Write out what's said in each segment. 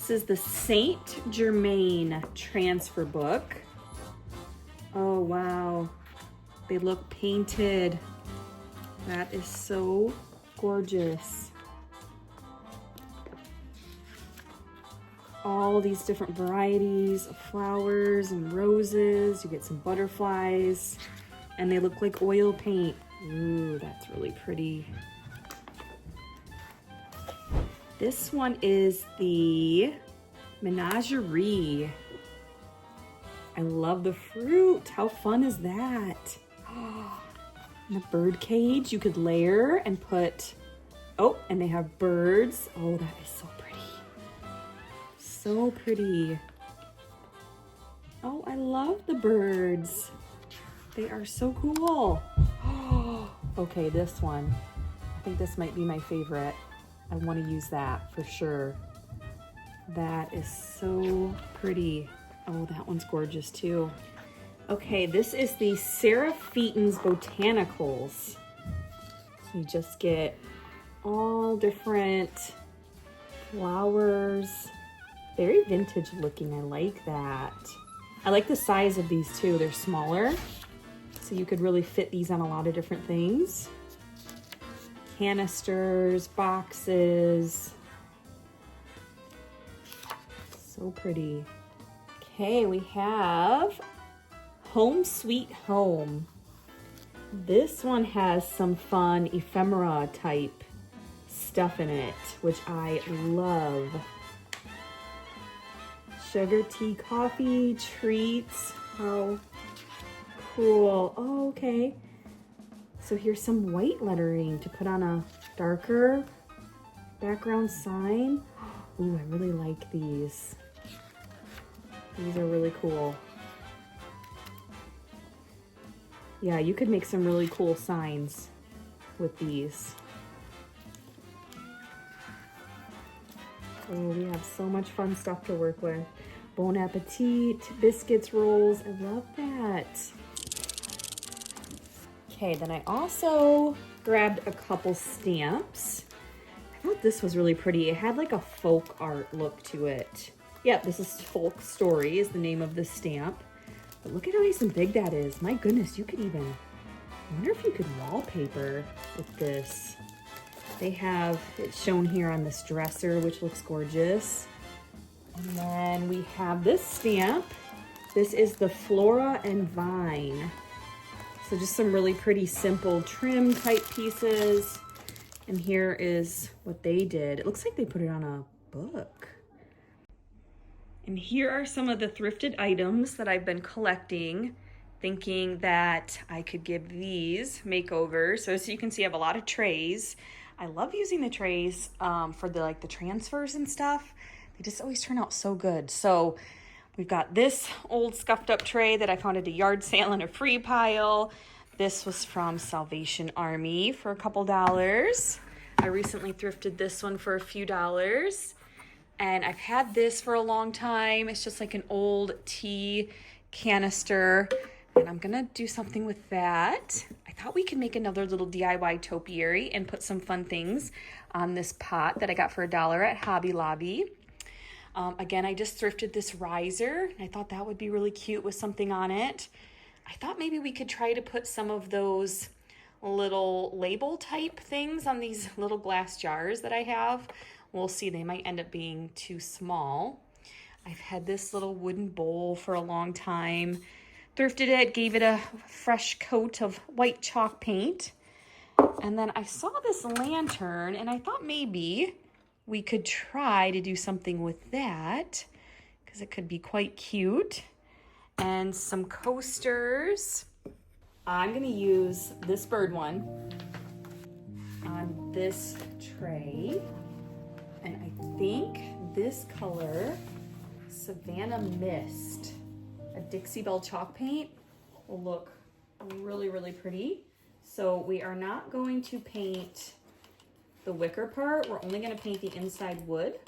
This is the Saint Germain transfer book. Oh, wow. They look painted. That is so gorgeous. All these different varieties of flowers and roses. You get some butterflies, and they look like oil paint. Ooh, that's really pretty. This one is the Menagerie. I love the fruit. How fun is that? And a bird cage you could layer and put, oh, and they have birds. Oh, that is so pretty. So pretty. Oh, I love the birds. They are so cool. Okay, this one. I think this might be my favorite. I want to use that for sure. That is so pretty. Oh, that one's gorgeous too. Okay, this is the Sarah Featon's Botanicals. So you just get all different flowers. Very vintage looking, I like that. I like the size of these too, they're smaller. So you could really fit these on a lot of different things. Canisters, boxes. So pretty. Okay, we have Home Sweet Home. This one has some fun ephemera type stuff in it, which I love. Sugar, tea, coffee, treats. How cool. Oh, okay. So here's some white lettering to put on a darker background sign. Ooh, I really like these. These are really cool. Yeah, you could make some really cool signs with these. Oh, we have so much fun stuff to work with. Bon appetit, biscuits, rolls. I love that. Okay, then I also grabbed a couple stamps. I thought this was really pretty. It had like a folk art look to it. Yep, this is Folk Story is the name of the stamp. But look at how nice and big that is. My goodness, you could even, I wonder if you could wallpaper with this. They have it shown here on this dresser, which looks gorgeous. And then we have this stamp. This is the Flora and Vine. So just some really pretty simple trim type pieces. And here is what they did. It looks like they put it on a book. And here are some of the thrifted items that I've been collecting, thinking that I could give these makeovers. So as you can see, I have a lot of trays. I love using the trays for the transfers and stuff. They just always turn out so good. So we've got this old scuffed up tray that I found at a yard sale in a free pile. This was from Salvation Army for a couple dollars. I recently thrifted this one for a few dollars. And I've had this for a long time. It's just like an old tea canister. And I'm gonna do something with that. I thought we could make another little DIY topiary and put some fun things on this pot that I got for $1 at Hobby Lobby. Again, I just thrifted this riser. I thought that would be really cute with something on it. I thought maybe we could try to put some of those little label type things on these little glass jars that I have. We'll see, they might end up being too small. I've had this little wooden bowl for a long time. Thrifted it, gave it a fresh coat of white chalk paint. And then I saw this lantern and I thought maybe we could try to do something with that because it could be quite cute. And some coasters. I'm gonna use this bird one on this tray. And I think this color, Savannah Mist, a Dixie Belle chalk paint, will look really, really pretty. So we are not going to paint the wicker part. We're only going to paint the inside wood.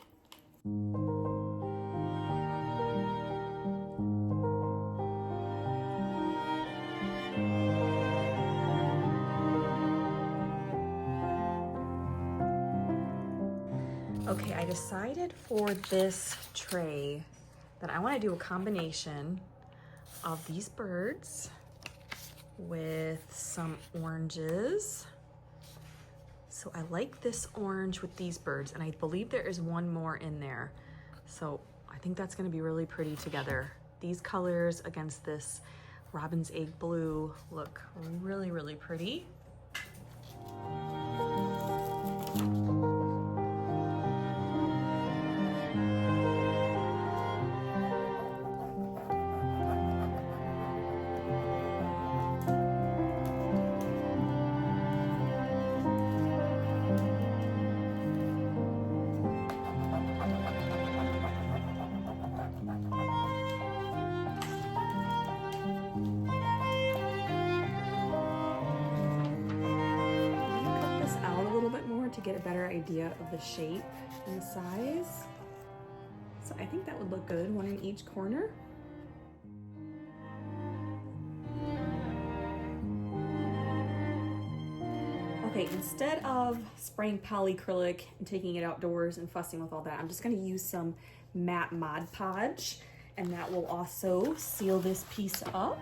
Okay, I decided for this tray that I want to do a combination of these birds with some oranges. So I like this orange with these birds, and I believe there is one more in there. So I think that's going to be really pretty together. These colors against this robin's egg blue look really, really pretty. To get a better idea of the shape and the size. So I think that would look good, one in each corner. Okay, instead of spraying polyacrylic and taking it outdoors and fussing with all that, I'm just gonna use some matte Mod Podge, and that will also seal this piece up.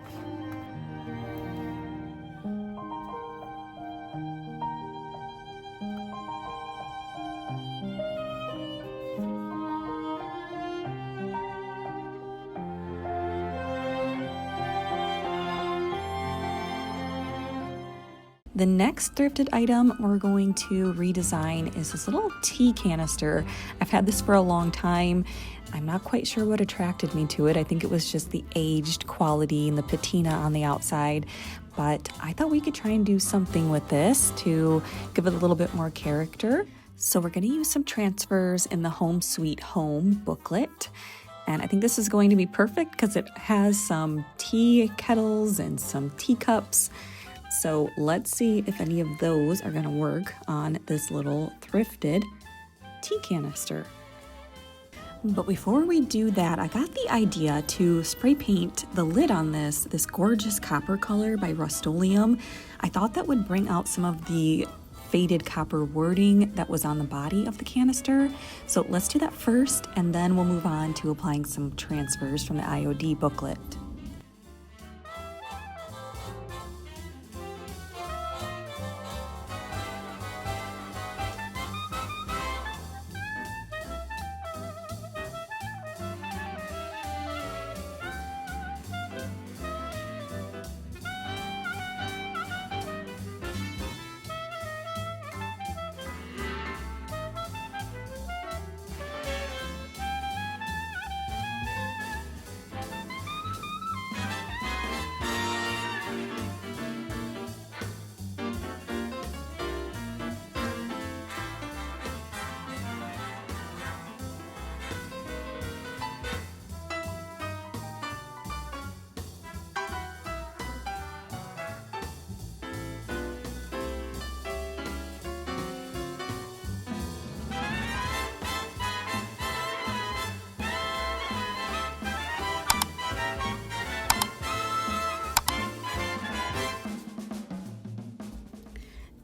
The next thrifted item we're going to redesign is this little tea canister. I've had this for a long time. I'm not quite sure what attracted me to it. I think it was just the aged quality and the patina on the outside, but I thought we could try and do something with this to give it a little bit more character. So we're going to use some transfers in the Home Sweet Home booklet. And I think this is going to be perfect because it has some tea kettles and some teacups. So let's see if any of those are going to work on this little thrifted tea canister. But before we do that, I got the idea to spray paint the lid on this gorgeous copper color by Rust-Oleum. I thought that would bring out some of the faded copper wording that was on the body of the canister. So let's do that first, and then we'll move on to applying some transfers from the IOD booklet.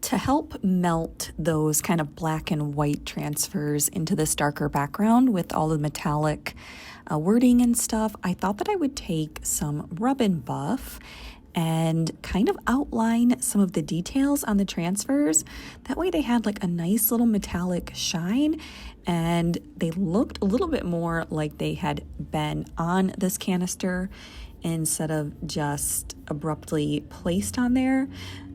To help melt those kind of black and white transfers into this darker background with all the metallic wording and stuff, I thought that I would take some rub and buff and kind of outline some of the details on the transfers. That way they had like a nice little metallic shine, and they looked a little bit more like they had been on this canister instead of just abruptly placed on there.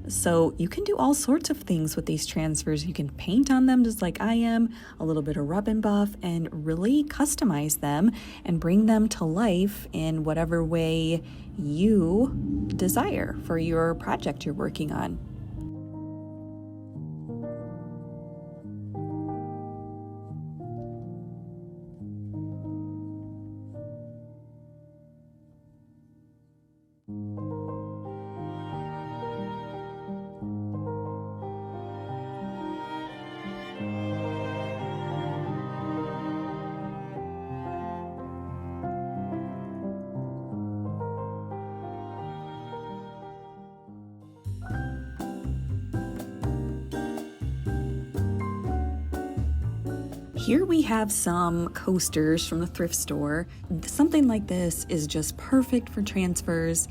So you can do all sorts of things with these transfers. You can paint on them just like I am, a little bit of rub and buff, and really customize them and bring them to life in whatever way you desire for your project you're working on. here we have some coasters from the thrift store. Something like this is just perfect for transfers.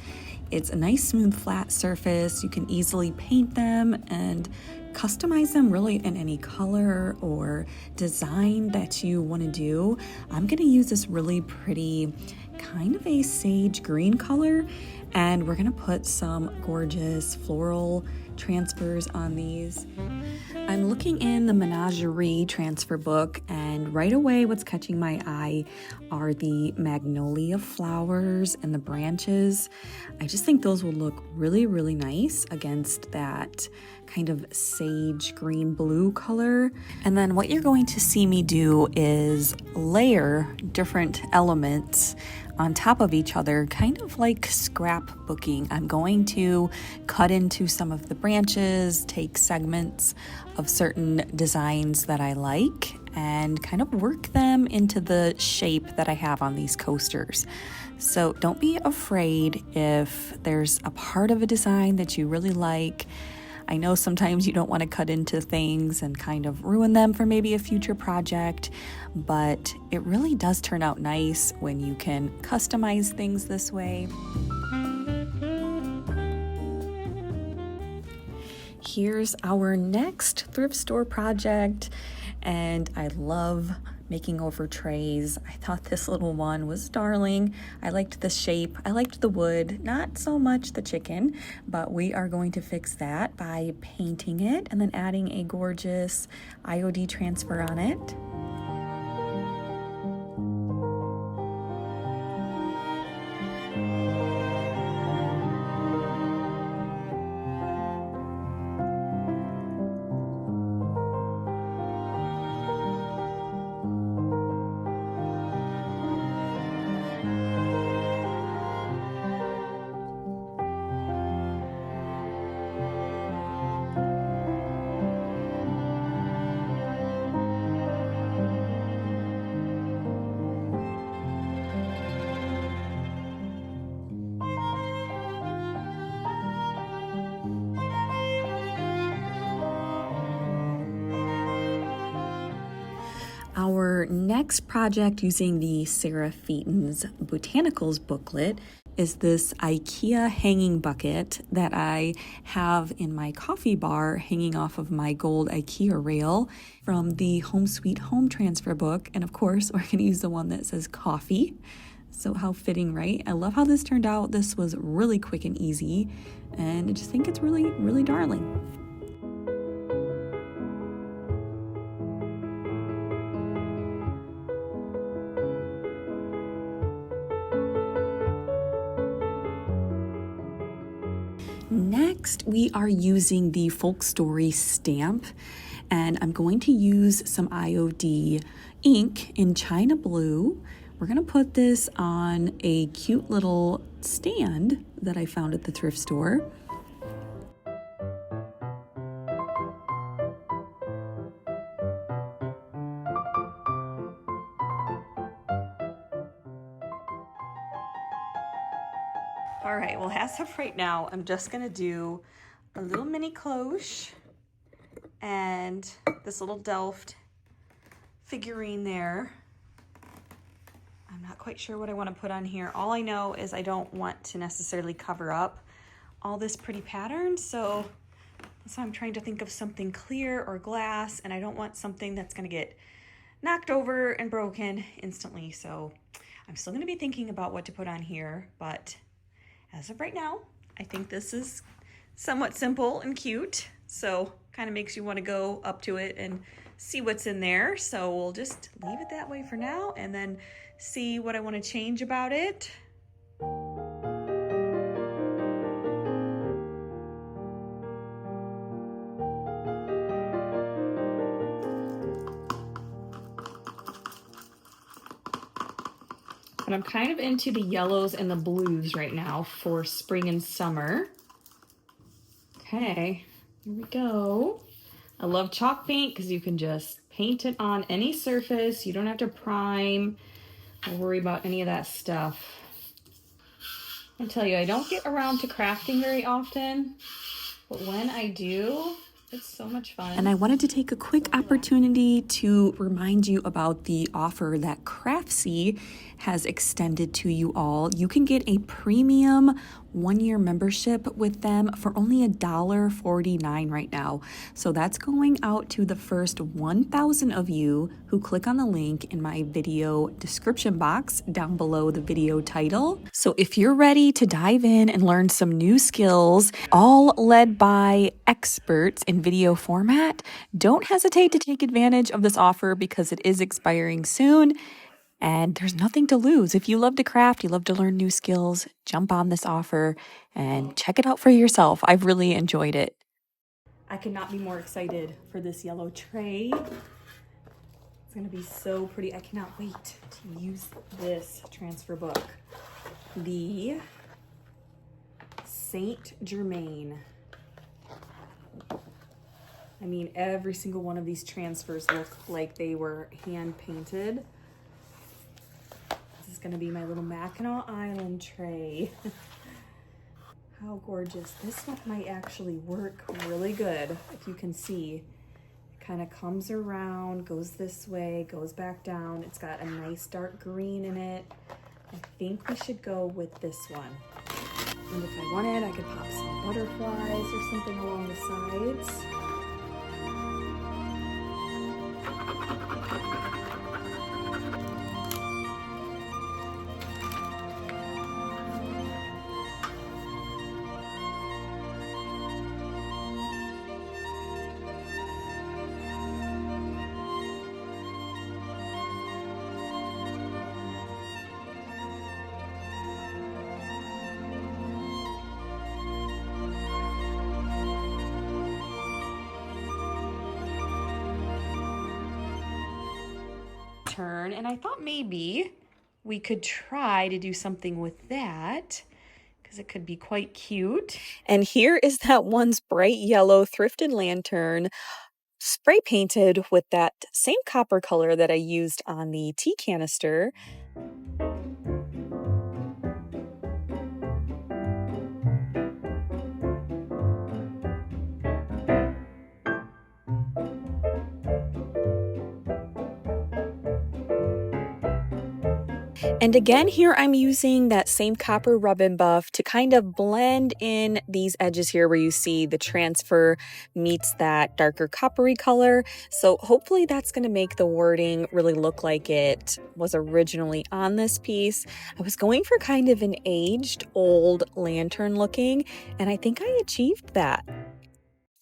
It's a nice smooth flat surface. You can easily paint them and customize them really in any color or design that you want to do. I'm going to use this really pretty kind of a sage green color, and we're going to put some gorgeous floral transfers on these. I'm looking in the Menagerie transfer book, and right away what's catching my eye are the magnolia flowers and the branches. I just think those will look really, really nice against that kind of sage green blue color. And then what you're going to see me do is layer different elements on top of each other, kind of like scrapbooking. I'm going to cut into some of the branches, take segments of certain designs that I like, and kind of work them into the shape that I have on these coasters. So don't be afraid if there's a part of a design that you really like. I know sometimes you don't want to cut into things and kind of ruin them for maybe a future project, but it really does turn out nice when you can customize things this way. Here's our next thrift store project, and I love making over trays. I thought this little one was darling. I liked the shape, I liked the wood, not so much the chicken, but we are going to fix that by painting it and then adding a gorgeous IOD transfer on it. Our next project using the Sarah Featon's Botanicals booklet is this IKEA hanging bucket that I have in my coffee bar hanging off of my gold IKEA rail from the Home Sweet Home transfer book. And of course, we're going to use the one that says coffee. So how fitting, right? I love how this turned out. This was really quick and easy, and I just think it's really, really darling. Next, we are using the Folk Story stamp, and I'm going to use some IOD ink in China Blue. We're going to put this on a cute little stand that I found at the thrift store. All right, well, as of right now, I'm just gonna do a little mini cloche and this little Delft figurine there. I'm not quite sure what I want to put on here. All I know is I don't want to necessarily cover up all this pretty pattern, so that's why I'm trying to think of something clear or glass, and I don't want something that's gonna get knocked over and broken instantly. So I'm still gonna be thinking about what to put on here, but as of right now, I think this is somewhat simple and cute, so kind of makes you want to go up to it and see what's in there. So we'll just leave it that way for now and then see what I want to change about it. But I'm kind of into the yellows and the blues right now for spring and summer. Okay, here we go. I love chalk paint because you can just paint it on any surface. You don't have to prime or worry about any of that stuff. I'll tell you, I don't get around to crafting very often, but when I do, It's so much fun. And I wanted to take a quick opportunity to remind you about the offer that Craftsy has extended to you all. You can get a premium 1-year membership with them for only $1.49 right now. So that's going out to the first 1,000 of you who click on the link in my video description box down below the video title. So if you're ready to dive in and learn some new skills, all led by experts in video format, don't hesitate to take advantage of this offer because it is expiring soon. And there's nothing to lose. If you love to craft, you love to learn new skills, jump on this offer and check it out for yourself. I've really enjoyed it. I could not be more excited for this yellow tray. It's gonna be so pretty. I cannot wait to use this transfer book. The Saint Germain. I mean, every single one of these transfers look like they were hand painted. This is gonna be my little Mackinac Island tray. How gorgeous. This one might actually work really good, if you can see. It kind of comes around, goes this way, goes back down. It's got a nice dark green in it. I think we should go with this one. And if I wanted, I could pop some butterflies or something along the sides. And I thought maybe we could try to do something with that because it could be quite cute. And here is that one's bright yellow thrifted lantern, spray painted with that same copper color that I used on the tea canister. And again, here I'm using that same copper rub and buff to kind of blend in these edges here where you see the transfer meets that darker coppery color. So hopefully that's going to make the wording really look like it was originally on this piece. I was going for kind of an aged old lantern looking, and I think I achieved that.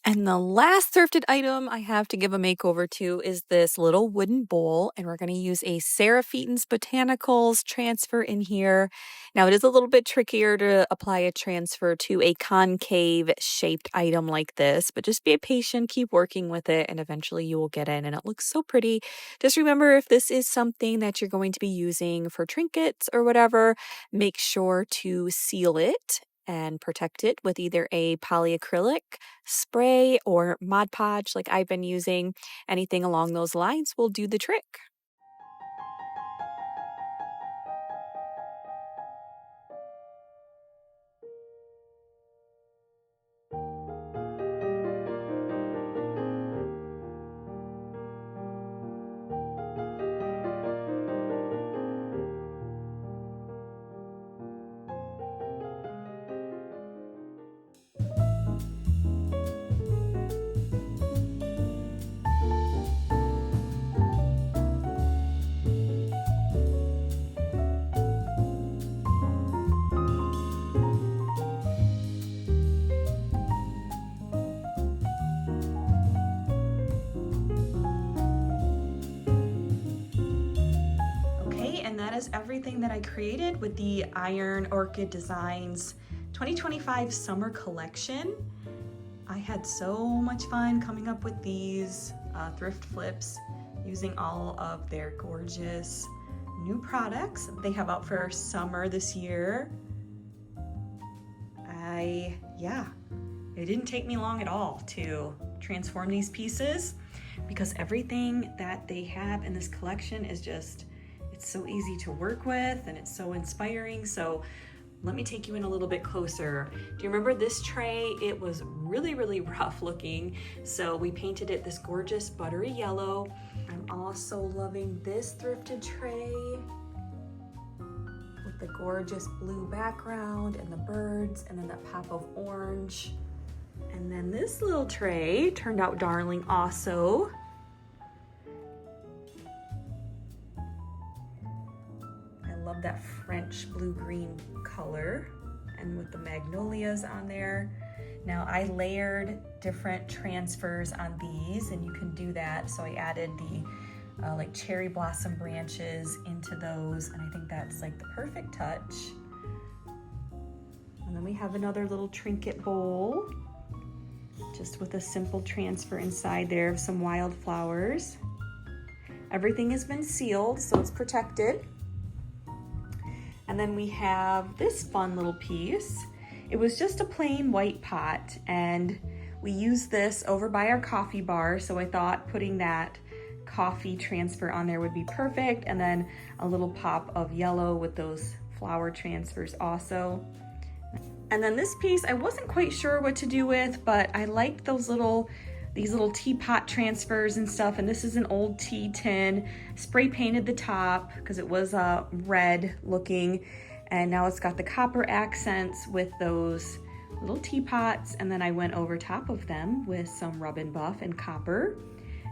And the last thrifted item I have to give a makeover to is this little wooden bowl, and we're going to use a Seraphita's Botanicals transfer in here. Now, it is a little bit trickier to apply a transfer to a concave shaped item like this, but just be patient, keep working with it, and eventually you will get in, and it looks so pretty. Just remember, if this is something that you're going to be using for trinkets or whatever, make sure to seal it and protect it with either a polyacrylic spray or Mod Podge like I've been using. Anything along those lines will do the trick. Is everything that I created with the Iron Orchid Designs 2025 summer collection. I had so much fun coming up with these thrift flips using all of their gorgeous new products they have out for summer this year. It didn't take me long at all to transform these pieces because everything that they have in this collection is just, it's so easy to work with and it's so inspiring. So Let me take you in a little bit closer. Do you remember this tray? It was really, really rough looking. So we painted it this gorgeous buttery yellow. I'm also loving this thrifted tray with the gorgeous blue background and the birds and then that pop of orange. And then this little tray turned out darling also. I love that French blue-green color and with the magnolias on there. Now I layered different transfers on these and you can do that. So I added the like cherry blossom branches into those and I think that's like the perfect touch. And then we have another little trinket bowl just with a simple transfer inside there of some wildflowers. Everything has been sealed so it's protected. And then we have this fun little piece. It was just a plain white pot and we used this over by our coffee bar. So I thought putting that coffee transfer on there would be perfect. And then a little pop of yellow with those flower transfers also. And then this piece, I wasn't quite sure what to do with, but I liked these little teapot transfers and stuff. And this is an old tea tin, spray painted the top because it was red looking. And now it's got the copper accents with those little teapots. And then I went over top of them with some rub and buff and copper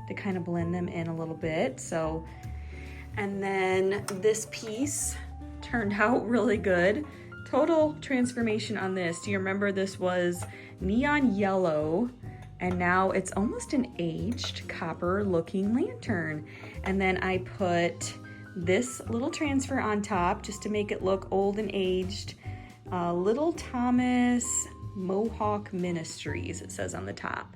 to kind of blend them in a little bit. So, and then this piece turned out really good. Total transformation on this. Do you remember this was neon yellow and now it's almost an aged copper looking lantern. And then I put this little transfer on top just to make it look old and aged. Little Thomas Mohawk Ministries, it says on the top.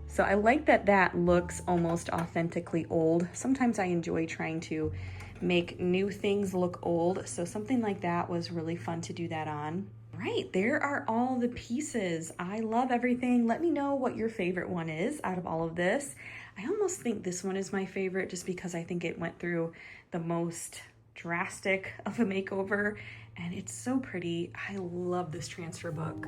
So I like that that looks almost authentically old. Sometimes I enjoy trying to make new things look old. So something like that was really fun to do that on. Right, there are all the pieces. I love everything. Let me know what your favorite one is out of all of this. I almost think this one is my favorite just because I think it went through the most drastic of a makeover and it's so pretty. I love this transfer book.